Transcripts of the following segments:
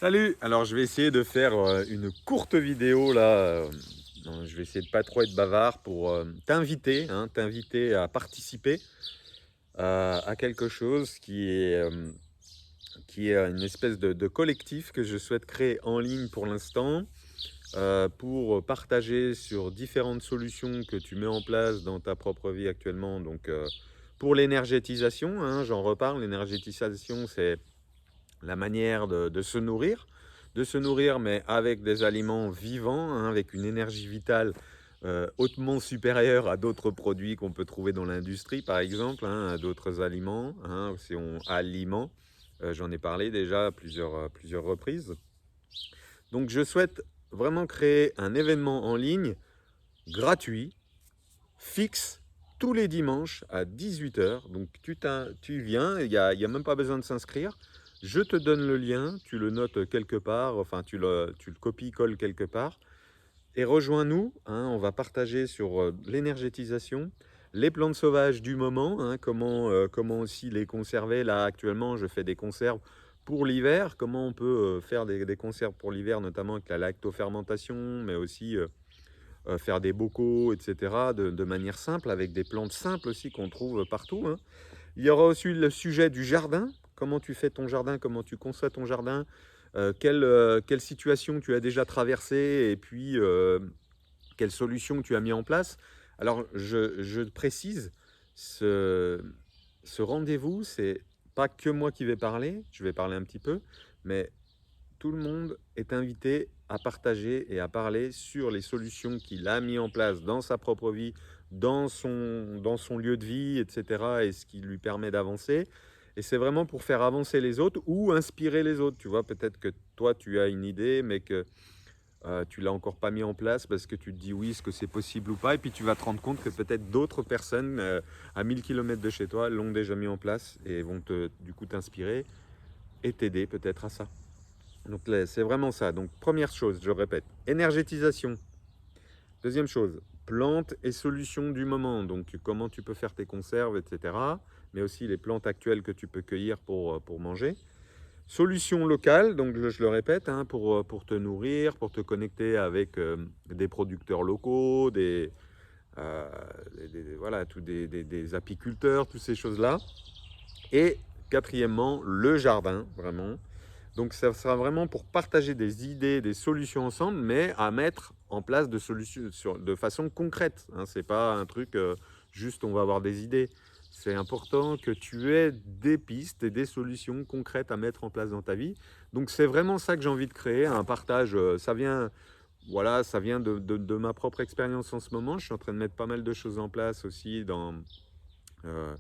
Salut! Alors je vais essayer de faire une courte vidéo là. Non, je vais essayer de pas trop être bavard pour t'inviter, hein, t'inviter à participer à quelque chose qui est une espèce de collectif que je souhaite créer en ligne pour l'instant, pour partager sur différentes solutions que tu mets en place dans ta propre vie actuellement. Donc pour l'énergétisation, hein, j'en reparle. L'énergétisation, c'est la manière de se nourrir, mais avec des aliments vivants, hein, avec une énergie vitale hautement supérieure à d'autres produits qu'on peut trouver dans l'industrie, par exemple, hein, à d'autres aliments, hein, si on aliments. J'en ai parlé déjà à plusieurs reprises. Donc, je souhaite vraiment créer un événement en ligne gratuit, fixe, tous les dimanches à 18 h. Donc tu viens, il y a même pas besoin de s'inscrire. Je te donne le lien, tu le notes quelque part, enfin tu le copies-colles quelque part. Et rejoins-nous, hein, on va partager sur l'énergétisation, les plantes sauvages du moment, hein, comment aussi les conserver. Là actuellement, je fais des conserves pour l'hiver. Comment on peut faire des conserves pour l'hiver, notamment avec la lactofermentation, mais aussi faire des bocaux, etc., de manière simple, avec des plantes simples aussi qu'on trouve partout, hein. Il y aura aussi le sujet du jardin. Comment tu fais ton jardin, comment tu conçois ton jardin, quelle situation tu as déjà traversée et puis quelles solutions tu as mis en place. Alors, je précise, ce, ce rendez-vous, c'est pas que moi qui vais parler, je vais parler un petit peu, mais tout le monde est invité à partager et à parler sur les solutions qu'il a mis en place dans sa propre vie, dans son lieu de vie, etc. et ce qui lui permet d'avancer. Et c'est vraiment pour faire avancer les autres ou inspirer les autres. Tu vois, peut-être que toi, tu as une idée, mais que tu l'as encore pas mis en place parce que tu te dis oui, est-ce que c'est possible ou pas. Et puis tu vas te rendre compte que peut-être d'autres personnes à 1000 km de chez toi l'ont déjà mis en place et vont du coup t'inspirer et t'aider peut-être à ça. Donc là, c'est vraiment ça. Donc première chose, je répète, énergétisation. Deuxième chose, plantes et solutions du moment. Donc comment tu peux faire tes conserves, etc. Mais aussi les plantes actuelles que tu peux cueillir pour manger. Solutions locales, donc je le répète, hein, pour te nourrir, pour te connecter avec des producteurs locaux, euh, voilà, des apiculteurs, toutes ces choses-là. Et quatrièmement, le jardin, vraiment. Donc ça sera vraiment pour partager des idées, des solutions ensemble, mais à mettre en place de façon concrète, hein. C'est pas un truc juste on va avoir des idées. C'est important que tu aies des pistes et des solutions concrètes à mettre en place dans ta vie. Donc c'est vraiment ça que j'ai envie de créer, un partage. Ça vient, voilà, ça vient de ma propre expérience en ce moment. Je suis en train de mettre pas mal de choses en place aussi euh,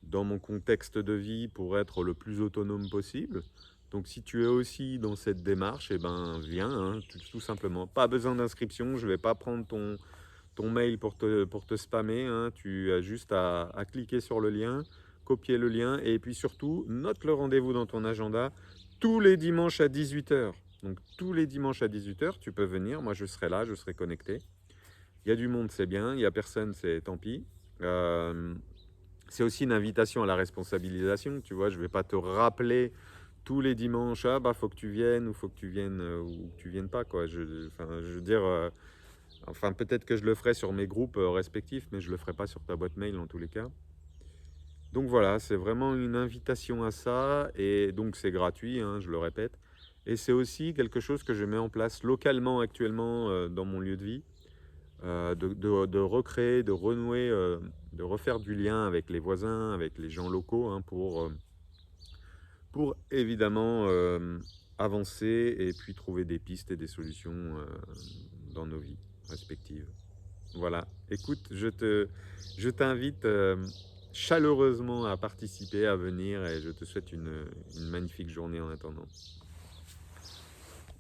dans mon contexte de vie pour être le plus autonome possible. Donc si tu es aussi dans cette démarche, eh ben viens, hein, tout simplement. Pas besoin d'inscription, je ne vais pas prendre ton mail pour te spammer, hein. Tu as juste à cliquer sur le lien, copier le lien et puis surtout, note le rendez-vous dans ton agenda tous les dimanches à 18 h. Donc tous les dimanches à 18 h, tu peux venir, moi je serai là, je serai connecté. Il y a du monde, c'est bien, il n'y a personne, c'est tant pis. C'est aussi une invitation à la responsabilisation, tu vois, je ne vais pas te rappeler tous les dimanches, ah bah faut que tu viennes ou faut que tu viennes ou que tu viennes pas, quoi. Enfin, je veux dire, enfin peut-être que je le ferai sur mes groupes respectifs, mais je le ferai pas sur ta boîte mail en tous les cas. Donc voilà, c'est vraiment une invitation à ça et donc c'est gratuit, hein, je le répète. Et c'est aussi quelque chose que je mets en place localement actuellement dans mon lieu de vie, de recréer, de renouer, de refaire du lien avec les voisins, avec les gens locaux, hein, pour évidemment avancer et puis trouver des pistes et des solutions dans nos vies respectives. Voilà, écoute, je t'invite chaleureusement à participer, à venir et je te souhaite une magnifique journée en attendant.